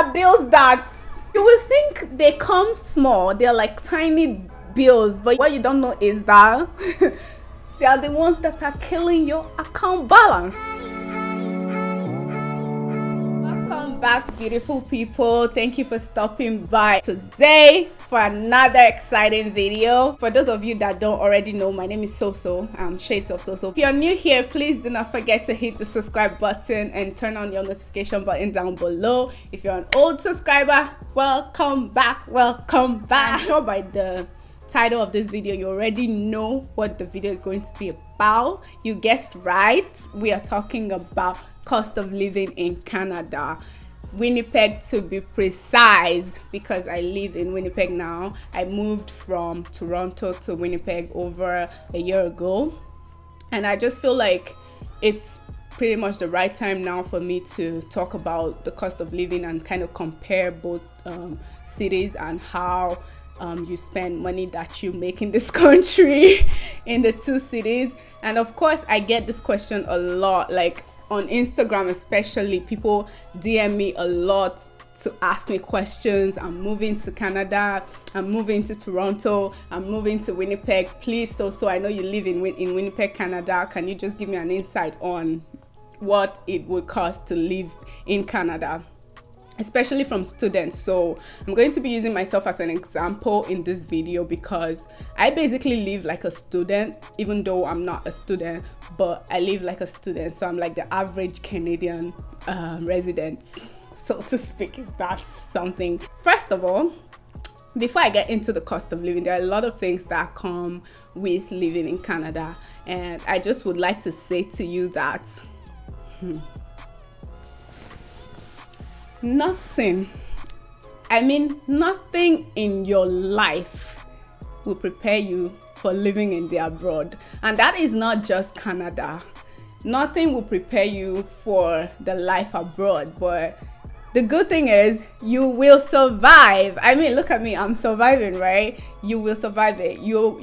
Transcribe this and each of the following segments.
are bills that you will think they come small. They're like tiny bills, but what you don't know is that they are the ones that are killing your account balance. Welcome back, beautiful people. Thank you for stopping by today for another exciting video. For those of you that don't already know, my name is Soso. I'm Shades of Soso. If you're new here, please do not forget to hit the subscribe button and turn on your notification button down below. If you're an old subscriber, welcome back. I'm sure by the title of this video you already know what the video is going to be about. You guessed right, we are talking about cost of living in Canada, Winnipeg to be precise, because I live in Winnipeg now. I moved from Toronto to Winnipeg over a year ago, and I just feel like it's pretty much the right time now for me to talk about the cost of living and kind of compare both cities and how you spend money that you make in this country in the two cities. And of course, I get this question a lot, like on Instagram especially. People DM me a lot to ask me questions. I'm moving to Canada, I'm moving to Toronto, I'm moving to Winnipeg. Please, so I know you live in Winnipeg, Canada. Can you just give me an insight on what it would cost to live in Canada, especially from students? So I'm going to be using myself as an example in this video because I basically live like a student, even though I'm not a student, but I live like a student. So I'm like the average Canadian resident, so to speak, if that's something. First of all, before I get into the cost of living, there are a lot of things that come with living in Canada, and I just would like to say to you that nothing in your life will prepare you for living in the abroad. And that is not just Canada. Nothing will prepare you for the life abroad, but the good thing is you will survive. I mean, look at me, I'm surviving, right? You will survive it. You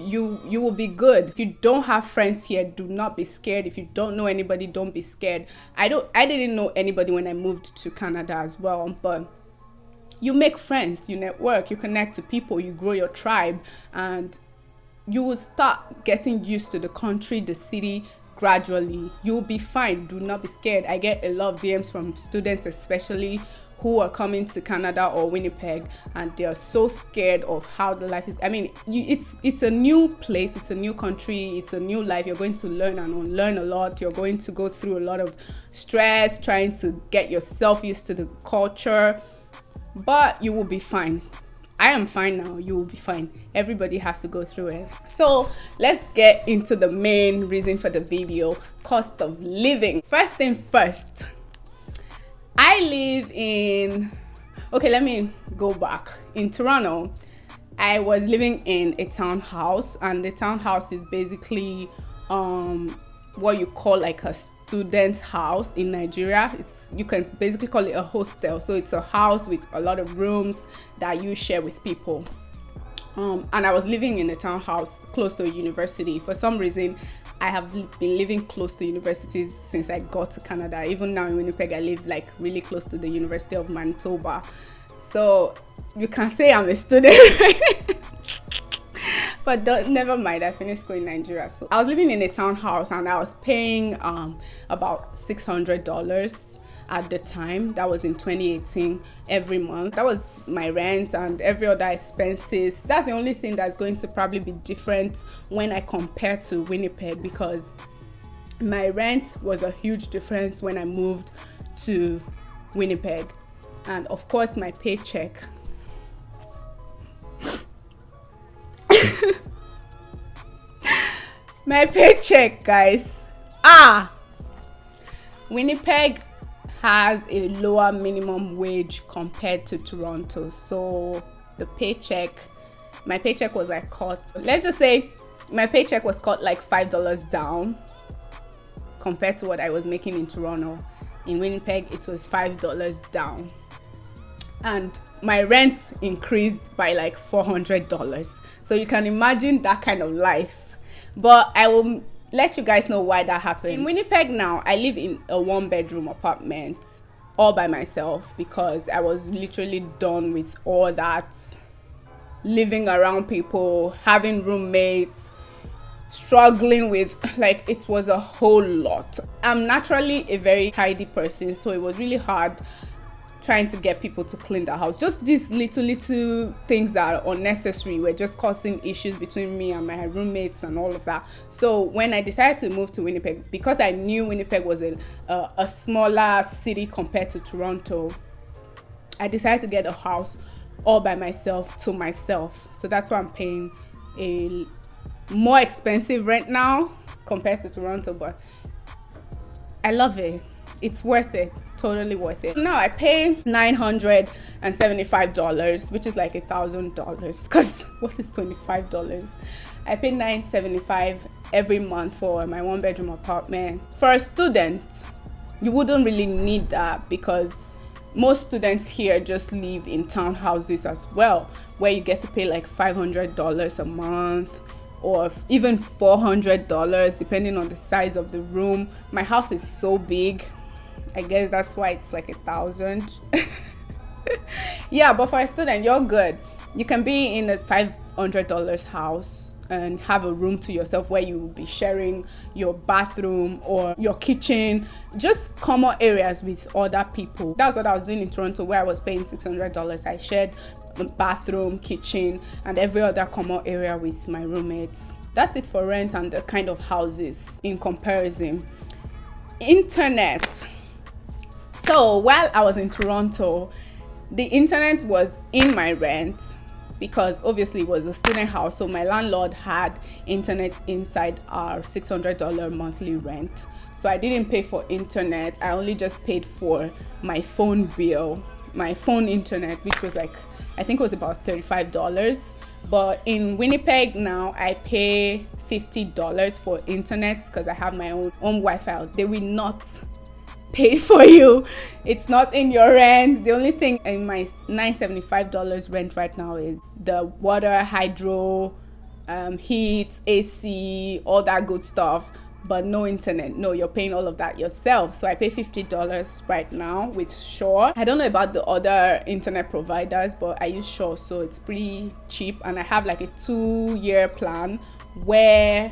will be good. If you don't have friends here, do not be scared. If you don't know anybody, don't be scared. I didn't know anybody when I moved to Canada as well, but you make friends, you network, you connect to people, you grow your tribe, and you will start getting used to the country, the city, gradually. You'll be fine. Do not be scared. I get a lot of DMs from students especially who are coming to Canada or Winnipeg, and they are so scared of how the life is. I mean, it's a new place, it's a new country, it's a new life. You're going to learn and unlearn a lot. You're going to go through a lot of stress trying to get yourself used to the culture, but you will be fine. I am fine now. You will be fine. Everybody has to go through it. So let's get into the main reason for the video: cost of living. First thing first, I live in, okay, let me go back. In Toronto, I was living in a townhouse, and the townhouse is basically what you call like a student's house in Nigeria. You can basically call it a hostel. So it's a house with a lot of rooms that you share with people. And I was living in a townhouse close to a university. For some reason, I have been living close to universities since I got to Canada. Even now in Winnipeg, I live like really close to the University of Manitoba. So you can say I'm a student, right? But never mind, I finished school in Nigeria. So I was living in a townhouse, and I was paying about $600 at the time. That was in 2018, every month. That was my rent and every other expenses. That's the only thing that's going to probably be different when I compare to Winnipeg, because my rent was a huge difference when I moved to Winnipeg. And of course, my paycheck. My paycheck, guys. Winnipeg has a lower minimum wage compared to Toronto. So my paycheck was like cut. Let's just say my paycheck was cut like $5 down compared to what I was making in Toronto. In Winnipeg, it was $5 down. And my rent increased by like $400. So you can imagine that kind of life. But I will let you guys know why that happened. In Winnipeg now, I live in a 1-bedroom apartment. all by myself because I was literally done with all that living around people, having roommates, struggling with, like, it was a whole lot. I'm naturally a very tidy person, so it was really hard trying to get people to clean the house. Just these little things that are unnecessary were just causing issues between me and my roommates and all of that. So when I decided to move to Winnipeg, because I knew Winnipeg was a smaller city compared to Toronto, I decided to get a house all by myself to myself. So that's why I'm paying a more expensive rent now compared to Toronto, but I love it. It's worth it. Totally worth it. Now I pay $975, which is like $1,000, because what is $25? I pay $975 every month for my 1-bedroom apartment. For a student, you wouldn't really need that because most students here just live in townhouses as well, where you get to pay like $500 a month or even $400 depending on the size of the room. My house is so big, I guess that's why it's like $1,000. Yeah, but for a student, you're good. You can be in a $500 house and have a room to yourself where you will be sharing your bathroom or your kitchen, just common areas with other people. That's what I was doing in Toronto, where I was paying $600. I shared a bathroom, kitchen, and every other common area with my roommates. That's it for rent and the kind of houses in comparison. Internet. So while I was in Toronto, the internet was in my rent because obviously it was a student house, so my landlord had internet inside our $600 monthly rent. So I didn't pay for internet. I only just paid for my phone bill, my phone internet, which was like, I think it was about $35. But in Winnipeg now, I pay $50 for internet because I have my own Wi-Fi. They will not pay for you. It's not in your rent. The only thing in my $975 rent right now is the water, hydro, heat, AC, all that good stuff, but no internet. No, you're paying all of that yourself. So I pay $50 right now with Shaw. I don't know about the other internet providers, but I use Shaw, so it's pretty cheap. And I have like a 2-year plan where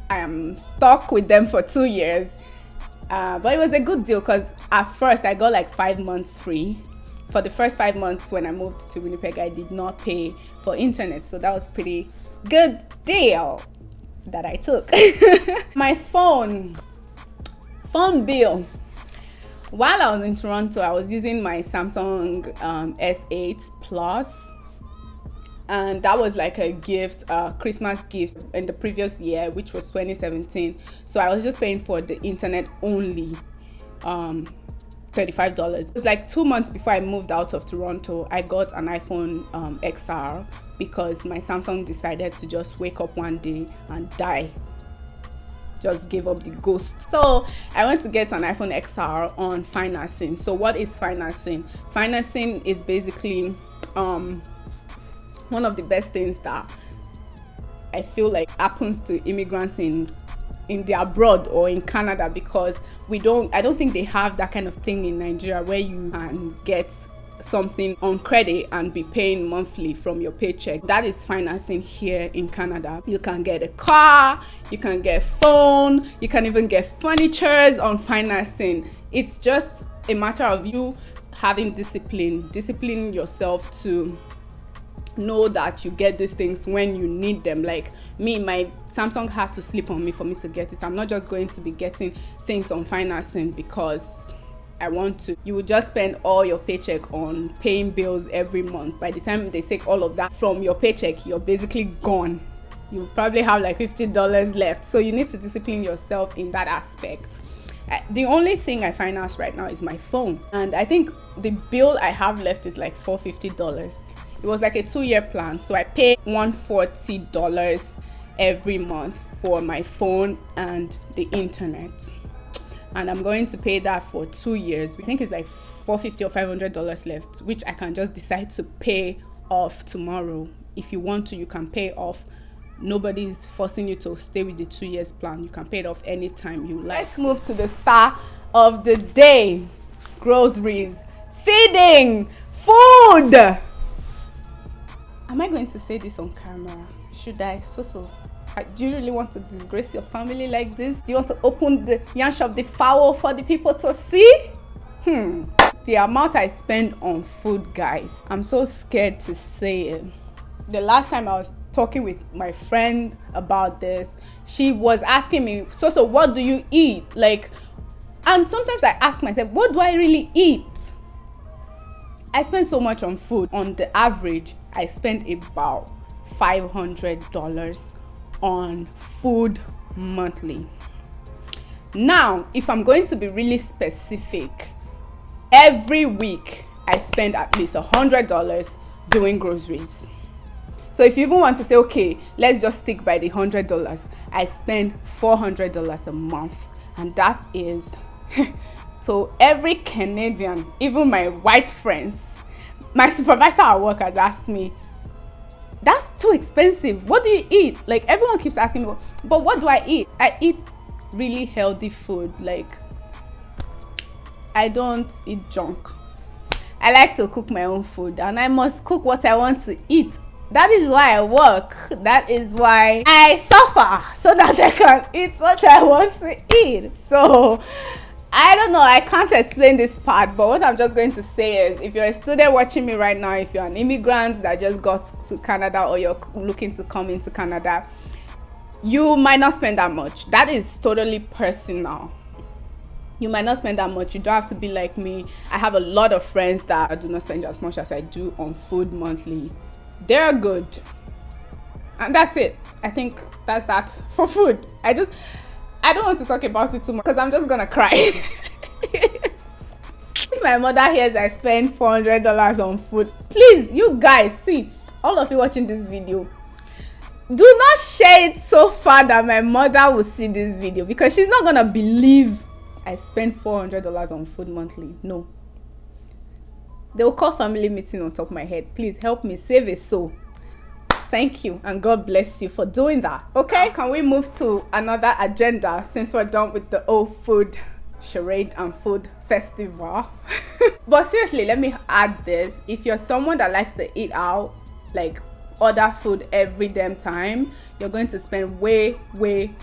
I am stuck with them for 2 years. But it was a good deal because at first I got like 5 months free. For the first 5 months when I moved to Winnipeg, I did not pay for internet. So that was pretty good deal that I took. My phone bill. While I was in Toronto, I was using my Samsung S8 Plus. And that was like a gift, Christmas gift in the previous year, which was 2017. So I was just paying for the internet only, $35. It was like 2 months before I moved out of Toronto. I got an iPhone XR because my Samsung decided to just wake up one day and die. Just gave up the ghost. So I went to get an iPhone XR on financing. So what is financing? Financing is basically one of the best things that I feel like happens to immigrants in the abroad or in Canada, because I don't think they have that kind of thing in Nigeria where you can get something on credit and be paying monthly from your paycheck. That is financing here in Canada. You can get a car, you can get phone, you can even get furniture on financing. It's just a matter of you having discipline yourself to know that you get these things when you need them. Like me, my Samsung had to sleep on me for me to get it. I'm not just going to be getting things on financing because I want to. You would just spend all your paycheck on paying bills every month. By the time they take all of that from your paycheck, you're basically gone. You probably have like $50 left. So you need to discipline yourself in that aspect. The only thing I finance right now is my phone, and I think the bill I have left is like $450. It was like a 2-year plan, so I pay $140 every month for my phone and the internet, and I'm going to pay that for 2 years. I think it's like $450 or $500 left, which I can just decide to pay off tomorrow. If you want to, you can pay off. Nobody's forcing you to stay with the 2 years plan. You can pay it off anytime you like. Let's move to the star of the day. groceries, feeding, food. Am I going to say this on camera? Should I? So. Do you really want to disgrace your family like this? Do you want to open the yansh of the fowl for the people to see? The amount I spend on food, guys, I'm so scared to say it. The last time I was talking with my friend about this, she was asking me, so what do you eat? Like, and sometimes I ask myself, what do I really eat? I spend so much on food. On the average, I spend about $500 on food monthly. Now, if I'm going to be really specific, every week I spend at least $100 doing groceries. So if you even want to say, okay, let's just stick by the $100, I spend $400 a month, and that is so every Canadian, even my white friends, my supervisor at work has asked me, that's too expensive. What do you eat? Like, everyone keeps asking me, but what do I eat? I eat really healthy food. Like, I don't eat junk. I like to cook my own food, and I must cook what I want to eat. That is why I work. That is why I suffer, so that I can eat what I want to eat. So I don't know, I can't explain this part, but what I'm just going to say is, if you're a student watching me right now, if you're an immigrant that just got to Canada, or you're looking to come into Canada, you might not spend that much. That is totally personal. You might not spend that much. You don't have to be like me. I have a lot of friends that do not spend as much as I do on food monthly. They're good. And that's it. I think that's that for food. I don't want to talk about it too much because I'm just gonna cry. If my mother hears I spend $400 on food, please, you guys, see, all of you watching this video, do not share it so far that my mother will see this video, because she's not gonna believe I spend $400 on food monthly. No. They will call family meeting on top of my head. Please help me save a soul. Thank you, and God bless you for doing that. Okay, can we move to another agenda since we're done with the old food charade and food festival? But seriously, let me add this. If you're someone that likes to eat out, like order food every damn time, you're going to spend way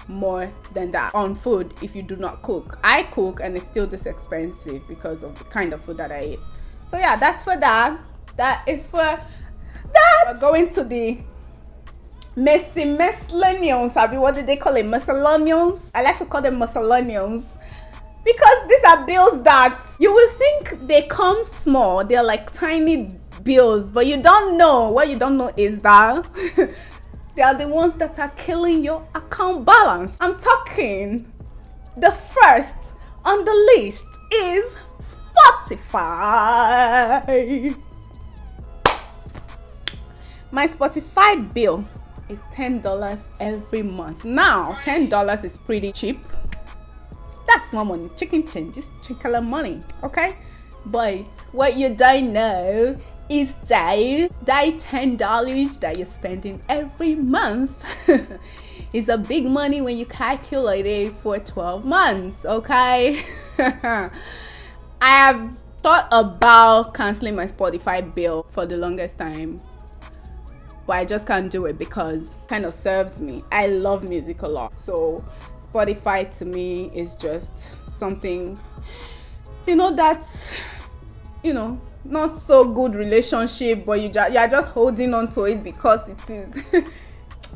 more than that on food if you do not cook. I cook, and it's still this expensive because of the kind of food that I eat. So yeah, that's for that. That is for that. We're going to the miscellaneous. What did they call it? Miscellaneous? I like to call them miscellaneous because these are bills that you will think they come small. They're like tiny bills, but you don't know. What you don't know is that they are the ones that are killing your account balance. I'm talking, the first on the list is Spotify. My Spotify bill is $10 every month. Now, $10 is pretty cheap. That's small money. Chicken change, just chicken money, okay? But what you don't know is that $10 that you're spending every month is a big money when you calculate it for 12 months, okay? I have thought about canceling my Spotify bill for the longest time, but I just can't do it because it kind of serves me. I love music a lot, so Spotify to me is just something, that's, not so good relationship, but you're just holding on to it because it is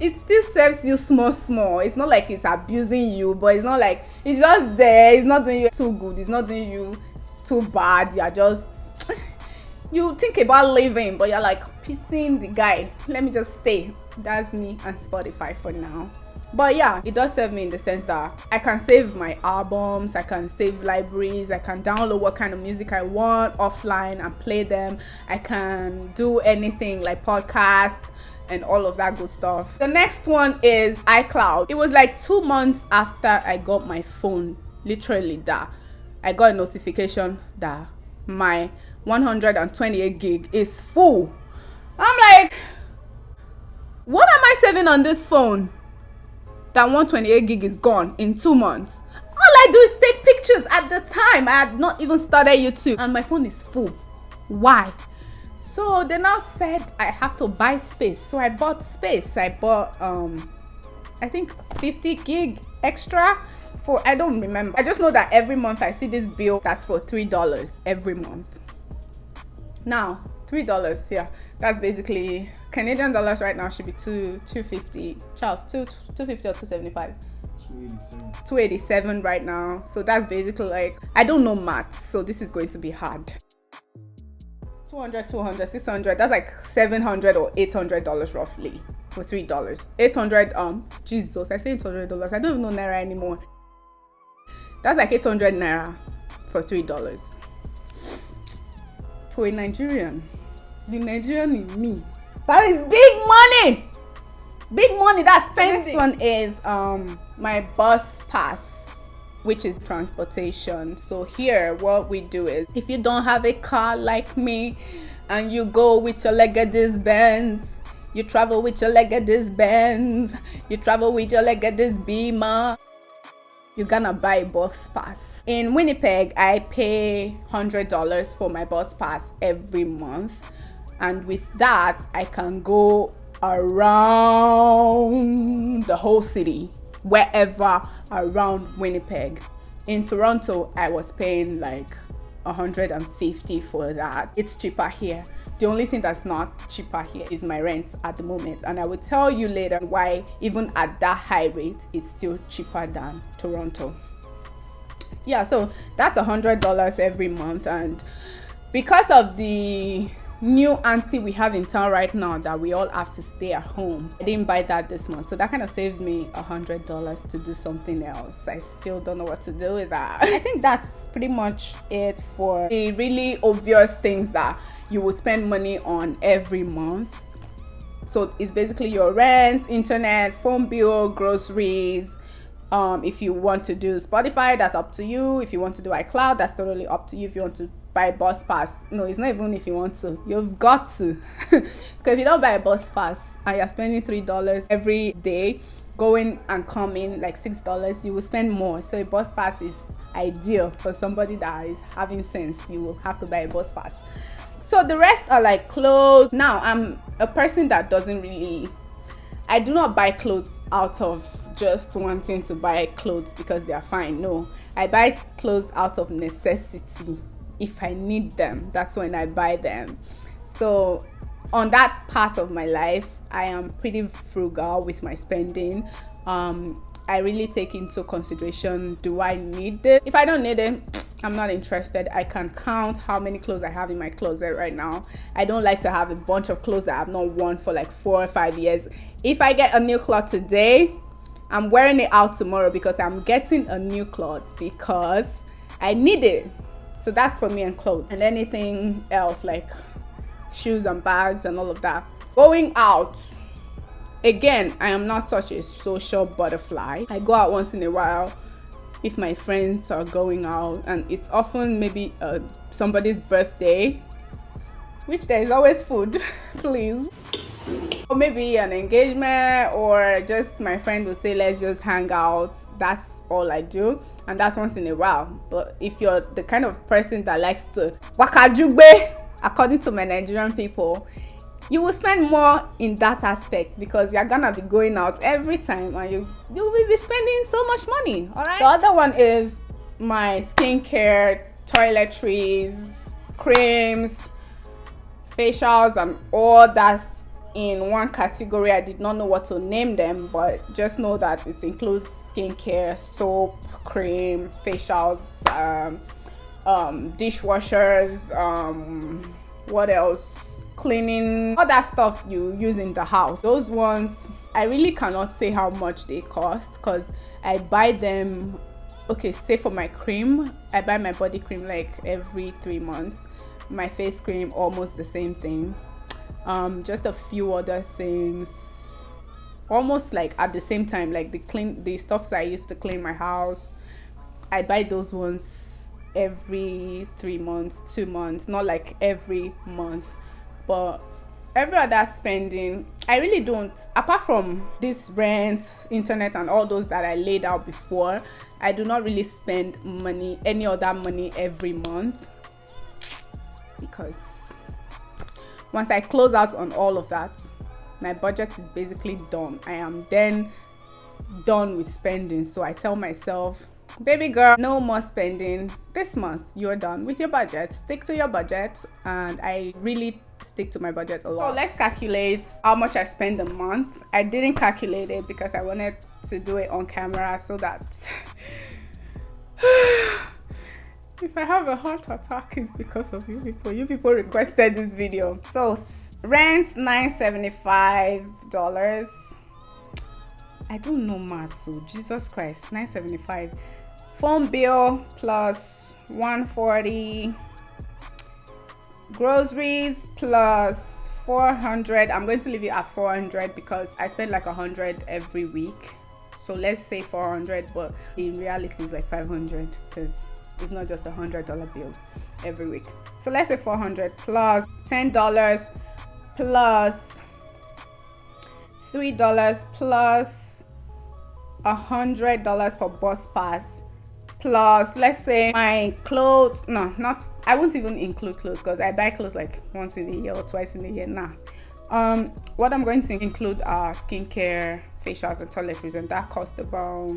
it still serves you small. It's not like it's abusing you, but it's not like it's just there. It's not doing you too good. It's not doing you too bad. You think about leaving, but you're like pitying the guy. Let me just stay. That's me and Spotify for now. But yeah, it does serve me in the sense that I can save my albums, I can save libraries, I can download what kind of music I want offline and play them. I can do anything like podcast and all of that good stuff. The next one is iCloud. It was like 2 months after I got my phone, literally that I got a notification that my 128 gig is full. I'm like, what am I saving on this phone? That 128 gig is gone in 2 months. All I do is take pictures pictures at the time. I had not even started YouTube and my phone is full. Why? So they now said I have to buy space. So I bought space. I bought I think 50 gig extra for, I don't remember. I just know that every month I see this bill that's for $3 every month. Now $3, yeah, that's basically Canadian dollars right now should be 250. Charles, 250 or 275? 287 right now. So that's basically like, I don't know maths, so this is going to be hard. 200, 600, that's like $700 or $800 roughly for $3. 800, Jesus, I say $800. I don't even know naira anymore. That's like 800 naira for $3. To a Nigerian, the Nigerian in me, that is big money. Big money that's spent. Next one is my bus pass, which is transportation. So here what we do is, if you don't have a car like me and you go with your leg at this Benz, you travel with your leg at this Benz, you travel with your leg at this Beamer, you're gonna buy a bus pass. In Winnipeg, I pay $100 for my bus pass every month, and with that I can go around the whole city, wherever around Winnipeg. In Toronto, I was paying like $150 for that. It's cheaper here. The only thing that's not cheaper here is my rent at the moment, and I will tell you later why even at that high rate it's still cheaper than Toronto. Yeah, so that's $100 every month, and because of the new auntie we have in town right now that we all have to stay at home, I didn't buy that this month, so that kind of saved me $100 to do something else. I still don't know what to do with that. I think that's pretty much it for the really obvious things that you will spend money on every month. So it's basically your rent, internet, phone bill, groceries. If you want to do Spotify, that's up to you. If you want to do iCloud, that's totally up to you. If you want to buy a bus pass, no, it's not even if you want to, you've got to. Because if you don't buy a bus pass and you're spending $3 every day going and coming, like $6, you will spend more. So a bus pass is ideal for somebody that is having sense. You will have to buy a bus pass. So the rest are like clothes. Now I'm a person that doesn't really, I do not buy clothes out of just wanting to buy clothes because they are fine. No, I buy clothes out of necessity. If I need them, that's when I buy them. So on that part of my life, I am pretty frugal with my spending. I really take into consideration, do I need it? If I don't need it, I'm not interested. I can count how many clothes I have in my closet right now. I don't like to have a bunch of clothes that I've not worn for like 4 or 5 years. If I get a new cloth today, I'm wearing it out tomorrow because I'm getting a new cloth because I need it. So that's for me and clothes. And anything else like shoes and bags and all of that. Going out. Again, I am not such a social butterfly. I go out once in a while if my friends are going out, and it's often maybe somebody's birthday, which there is always food, please. Or maybe an engagement, or just my friend will say, let's just hang out. That's all I do, and that's once in a while. But if you're the kind of person that likes to wakajugbe, according to my Nigerian people, you will spend more in that aspect because you're gonna be going out every time and you will be spending so much money. All right. The other one is my skincare, toiletries, creams, facials, and all that in one category. I did not know what to name them, but just know that it includes skincare, soap, cream, facials, dishwashers, what else? Cleaning, all that stuff you use in the house. Those ones, I really cannot say how much they cost because I buy them. Okay, say for my cream, I buy my body cream like every 3 months. My face cream, almost the same thing. Just a few other things, almost like at the same time, like the stuffs I used to clean my house. I buy those ones every 3 months, 2 months, not like every month. But every other spending, I really don't, apart from this rent, internet, and all those that I laid out before, I do not really spend money, any other money every month, because once I close out on all of that, my budget is basically done. I am then done with spending. So I tell myself, baby girl, no more spending this month. You're done with your budget. Stick to your budget. And I really stick to my budget a lot. So let's calculate how much I spend a month. I didn't calculate it because I wanted to do it on camera so that if I have a heart attack, it's because of you people. You people requested this video. So rent $975. I don't know math, so Jesus Christ, $975. Phone bill plus $140. Groceries plus $400. I'm going to leave it at $400 because I spend like $100 every week. So let's say $400, but in reality it's like $500 because it's not just $100 bills every week. So let's say $400 plus $10 plus $3 plus $100 for bus pass, plus let's say my clothes. No, not, I won't even include clothes because I buy clothes like once in a year or twice in a year. What I'm going to include are skincare, facials, and toiletries, and that cost about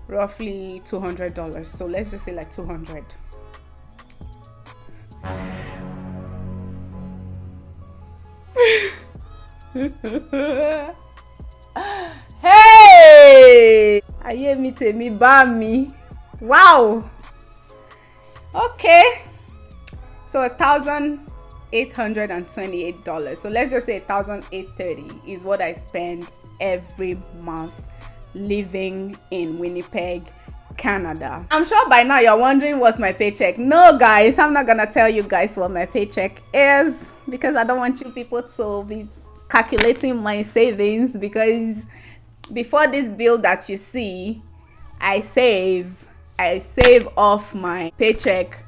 roughly $200. So let's just say like $200. Hey! Ayé mi tèmi bá mi. Wow! Okay. So $1,828. So let's just say $1,830 is what I spend every month living in Winnipeg, Canada. I'm sure by now you're wondering what's my paycheck. No guys, I'm not gonna tell you guys what my paycheck is because I don't want you people to be calculating my savings, because before this bill that you see, I save off my paycheck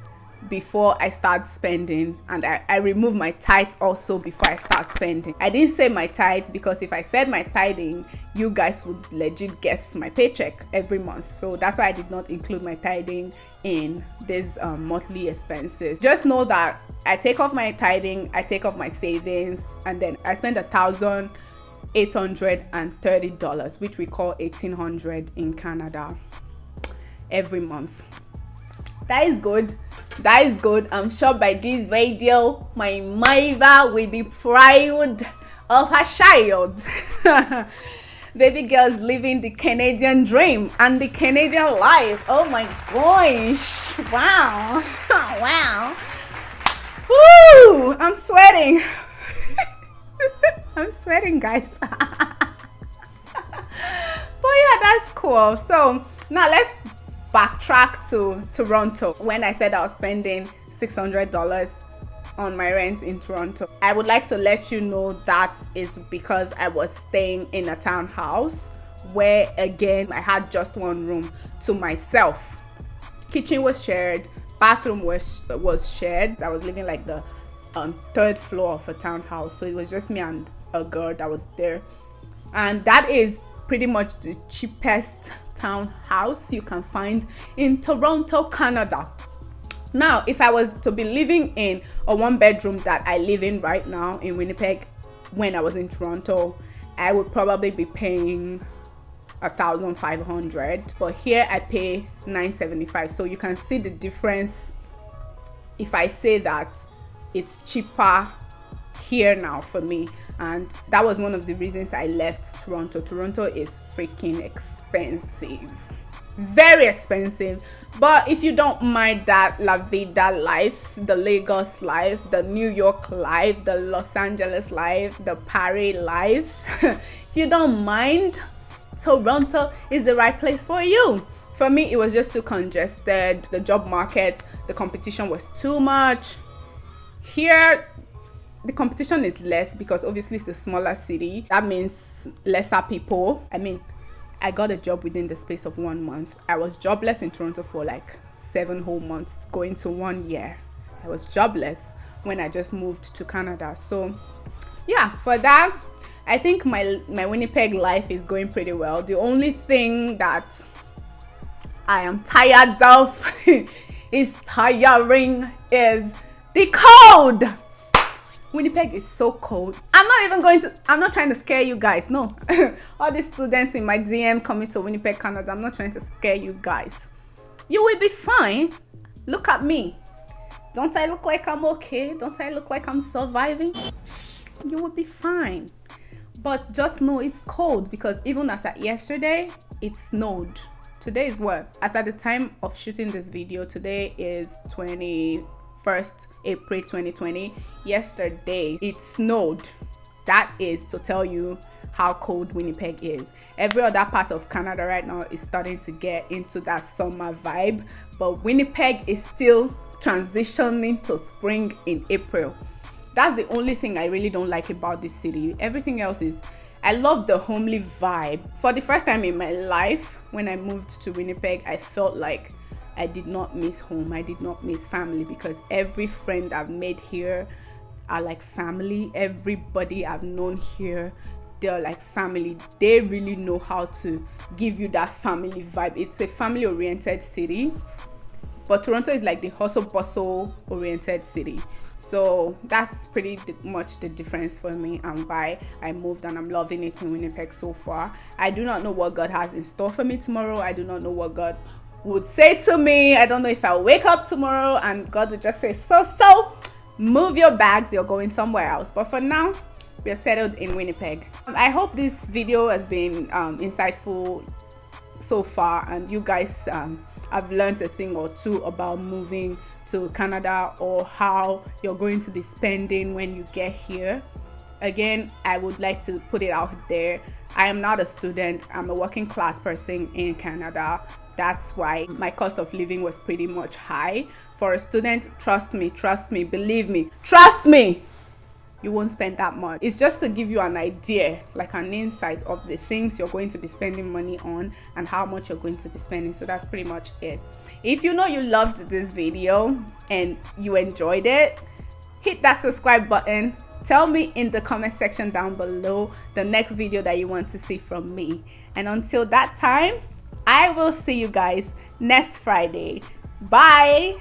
before I start spending, and I remove my tithe also before I start spending. I didn't say my tithe because if I said my tithing, you guys would legit guess my paycheck every month. So that's why I did not include my tithing in these monthly expenses. Just know that I take off my tithing, I take off my savings, and then I spend $1,830, which we call $1,800 in Canada, every month. That is good. That is good. I'm sure by this video, my mother will be proud of her child. Baby girl's living the Canadian dream and the Canadian life. Oh my gosh. Wow. Wow. Woo! I'm sweating. I'm sweating, guys. But yeah, that's cool. So now let's backtrack to Toronto. When I said I was spending $600 on my rent in Toronto, I would like to let you know that is because I was staying in a townhouse where, again, I had just one room to myself. Kitchen was shared, bathroom was shared. I was living like the third floor of a townhouse, so it was just me and a girl that was there, and that is pretty much the cheapest townhouse you can find in Toronto, Canada. Now, if I was to be living in a one-bedroom that I live in right now in Winnipeg, when I was in Toronto, I would probably be paying $1,500, but here I pay $975. So you can see the difference if I say that it's cheaper here now for me. And that was one of the reasons I left Toronto. Toronto is freaking expensive, very expensive. But if you don't mind that La Vida life, the Lagos life, the New York life, the Los Angeles life, the Paris life, if you don't mind, Toronto is the right place for you. For me, it was just too congested. The job market, the competition was too much. Here, the competition is less because obviously it's a smaller city. That means lesser people. I mean, I got a job within the space of 1 month. I was jobless in Toronto for like 7 whole months, going to 1 year. I was jobless when I just moved to Canada. So yeah, for that, I think my Winnipeg life is going pretty well. The only thing that I am tired of is tiring is the cold. Winnipeg is so cold. I'm not trying to scare you guys. No. All these students in my DM coming to Winnipeg, Canada, I'm not trying to scare you guys. You will be fine. Look at me. Don't I look like I'm okay? Don't I look like I'm surviving? You will be fine. But just know it's cold, because even as at yesterday, it snowed. Today is what? As at the time of shooting this video, today is 21st April 2020. Yesterday, it snowed. That is to tell you how cold Winnipeg is. Every other part of Canada right now is starting to get into that summer vibe, but Winnipeg is still transitioning to spring in April. That's the only thing I really don't like about this city. Everything else is, I love the homely vibe. For the first time in my life, when I moved to Winnipeg, I felt like I did not miss home. I did not miss family, because every friend I've made here are like family. Everybody I've known here, they're like family. They really know how to give you that family vibe. It's a family oriented city, but Toronto is like the hustle bustle oriented city. So that's pretty much the difference for me and why I moved, and I'm loving it in Winnipeg so far. I do not know what God has in store for me tomorrow. I do not know what God would say to me. I don't know if I'll wake up tomorrow and God would just say, so move your bags, you're going somewhere else. But for now, we're settled in Winnipeg. I hope this video has been insightful so far, and you guys have learned a thing or two about moving to Canada, or how you're going to be spending when you get here. Again, I would like to put it out there, I am not a student. I'm a working class person in Canada. That's why my cost of living was pretty much high. For a student, trust me, believe me, trust me, you won't spend that much. It's just to give you an idea, like an insight of the things you're going to be spending money on and how much you're going to be spending. So that's pretty much it. If you know you loved this video and you enjoyed it, hit that subscribe button. Tell me in the comment section down below the next video that you want to see from me. And until that time, I will see you guys next Friday. Bye.